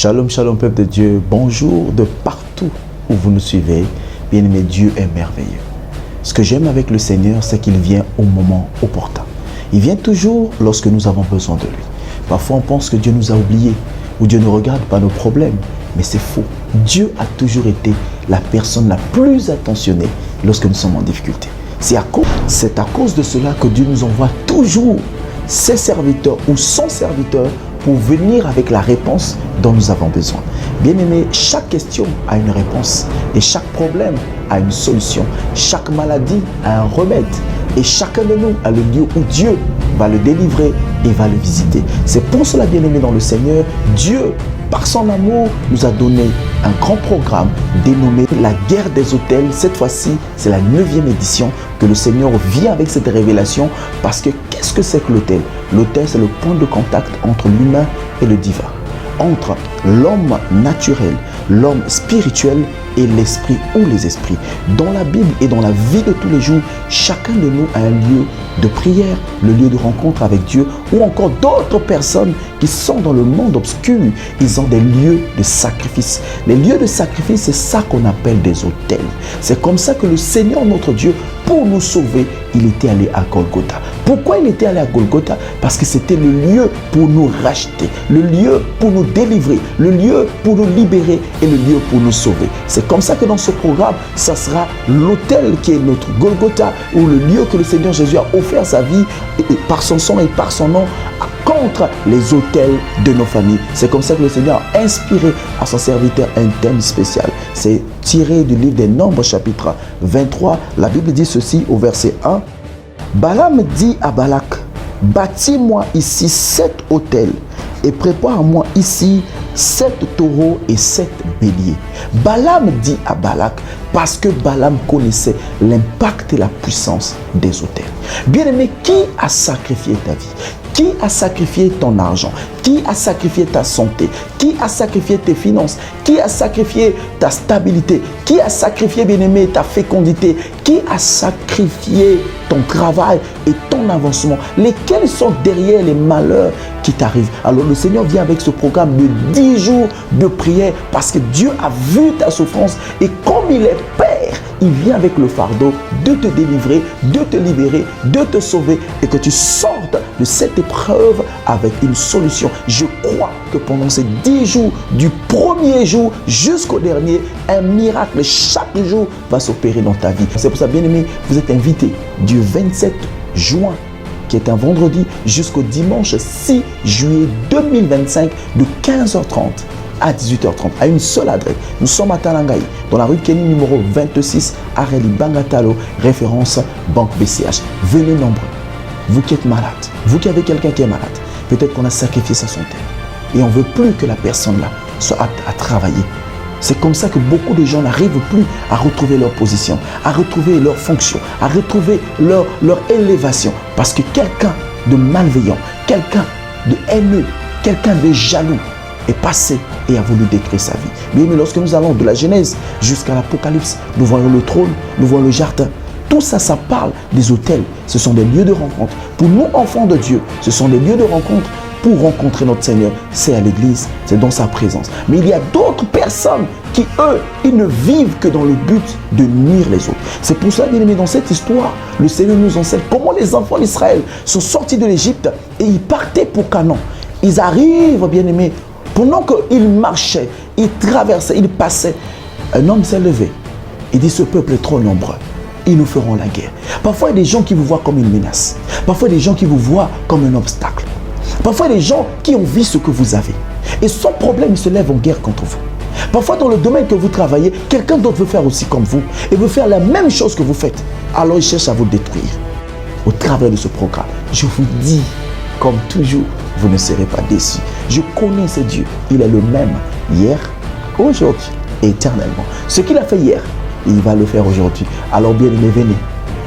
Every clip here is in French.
Shalom, shalom, peuple de Dieu. Bonjour de partout où vous nous suivez. Bien-aimé, Dieu est merveilleux. Ce que j'aime avec le Seigneur, c'est qu'il vient au moment opportun. Il vient toujours lorsque nous avons besoin de lui. Parfois, on pense que Dieu nous a oubliés ou Dieu ne regarde pas nos problèmes. Mais c'est faux. Dieu a toujours été la personne la plus attentionnée lorsque nous sommes en difficulté. C'est à cause de cela que Dieu nous envoie toujours ses serviteurs ou son serviteur pour venir avec la réponse dont nous avons besoin. Bien-aimé, chaque question a une réponse et chaque problème a une solution. Chaque maladie a un remède et chacun de nous a le lieu où Dieu va le délivrer et va le visiter. C'est pour cela, bien-aimé dans le Seigneur, Dieu, par son amour, nous a donné un grand programme dénommé La Guerre des Autels. Cette fois-ci, c'est la 9e édition que le Seigneur vient avec cette révélation. Parce que qu'est-ce que c'est que l'autel? L'autel, c'est le point de contact entre l'humain et le divin. Entre l'homme naturel, l'homme spirituel et l'esprit ou les esprits. Dans la Bible et dans la vie de tous les jours, chacun de nous a un lieu de prière, le lieu de rencontre avec Dieu, ou encore d'autres personnes qui sont dans le monde obscur. Ils ont des lieux de sacrifice. Les lieux de sacrifice, c'est ça qu'on appelle des autels. C'est comme ça que le Seigneur, notre Dieu, pour nous sauver, il était allé à Golgotha. Pourquoi il était allé à Golgotha? Parce que c'était le lieu pour nous racheter, le lieu pour nous délivrer, le lieu pour nous libérer et le lieu pour nous sauver. C'est comme ça que dans ce programme, ça sera l'autel qui est notre Golgotha, ou le lieu que le Seigneur Jésus a offert sa vie par son sang et par son nom contre les autels de nos familles. C'est comme ça que le Seigneur a inspiré à son serviteur un thème spécial. C'est tiré du livre des Nombres, chapitre 23. La Bible dit ceci au verset 1. Balaam dit à Balak, bâtis-moi ici 7 autels et prépare-moi ici 7 taureaux et 7 béliers. Balaam dit à Balak parce que Balaam connaissait l'impact et la puissance des autels. Bien-aimé, qui a sacrifié ta vie? Qui a sacrifié ton argent? Qui a sacrifié ta santé? Qui a sacrifié tes finances? Qui a sacrifié ta stabilité? Qui a sacrifié, bien-aimé, ta fécondité? Qui a sacrifié ton travail et ton avancement? Lesquels sont derrière les malheurs qui t'arrivent? Alors le Seigneur vient avec ce programme de 10 jours de prière parce que Dieu a vu ta souffrance et comme il est Père, il vient avec le fardeau de te délivrer, de te libérer, de te sauver et que tu sortes de cette épreuve avec une solution. Je crois que pendant ces 10 jours, du premier jour jusqu'au dernier, un miracle chaque jour va s'opérer dans ta vie. C'est pour ça, bien-aimé, vous êtes invité du 27 juin, qui est un vendredi, jusqu'au dimanche 6 juillet 2025, de 15h30 à 18h30, à une seule adresse. Nous sommes à Talangaï, dans la rue Kenny numéro 26, Areli Bangatalo, référence Banque BCH. Venez nombreux. Vous qui êtes malade, vous qui avez quelqu'un qui est malade, peut-être qu'on a sacrifié sa santé et on ne veut plus que la personne là soit apte à travailler. C'est comme ça que beaucoup de gens n'arrivent plus à retrouver leur position, à retrouver leur fonction, à retrouver leur élévation. Parce que quelqu'un de malveillant, quelqu'un de haineux, quelqu'un de jaloux est passé et a voulu détruire sa vie. Mais lorsque nous allons de la Genèse jusqu'à l'Apocalypse, nous voyons le trône, nous voyons le jardin. Tout ça, ça parle des autels. Ce sont des lieux de rencontre. Pour nous, enfants de Dieu, ce sont des lieux de rencontre pour rencontrer notre Seigneur. C'est à l'église, c'est dans sa présence. Mais il y a d'autres personnes qui, eux, ils ne vivent que dans le but de nuire les autres. C'est pour cela, bien aimé, dans cette histoire, le Seigneur nous enseigne comment les enfants d'Israël sont sortis de l'Égypte et ils partaient pour Canaan. Ils arrivent, bien aimé, pendant qu'ils marchaient, ils traversaient, ils passaient. Un homme s'est levé. Il dit, ce peuple est trop nombreux. Ils nous feront la guerre. Parfois, il y a des gens qui vous voient comme une menace. Parfois, il y a des gens qui vous voient comme un obstacle. Parfois, il y a des gens qui ont vu ce que vous avez. Et sans problème, ils se lèvent en guerre contre vous. Parfois, dans le domaine que vous travaillez, quelqu'un d'autre veut faire aussi comme vous et veut faire la même chose que vous faites. Alors, il cherche à vous détruire. Au travers de ce programme, je vous dis, comme toujours, vous ne serez pas déçus. Je connais ce Dieu. Il est le même hier, aujourd'hui et éternellement. Ce qu'il a fait hier, il va le faire aujourd'hui. Alors bien aimé, venez.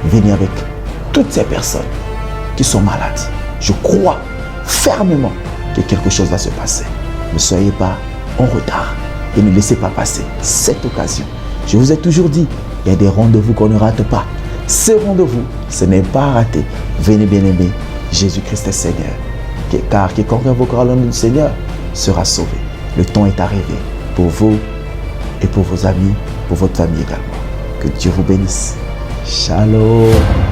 Venez avec toutes ces personnes qui sont malades. Je crois fermement que quelque chose va se passer. Ne soyez pas en retard et ne laissez pas passer cette occasion. Je vous ai toujours dit, il y a des rendez-vous qu'on ne rate pas. Ces rendez-vous, ce n'est pas raté. Venez bien aimé, Jésus-Christ est Seigneur. Car quiconque invoquera le nom du Seigneur sera sauvé. Le temps est arrivé pour vous et pour vos amis, pour votre famille également. Que Dieu vous bénisse. Shalom.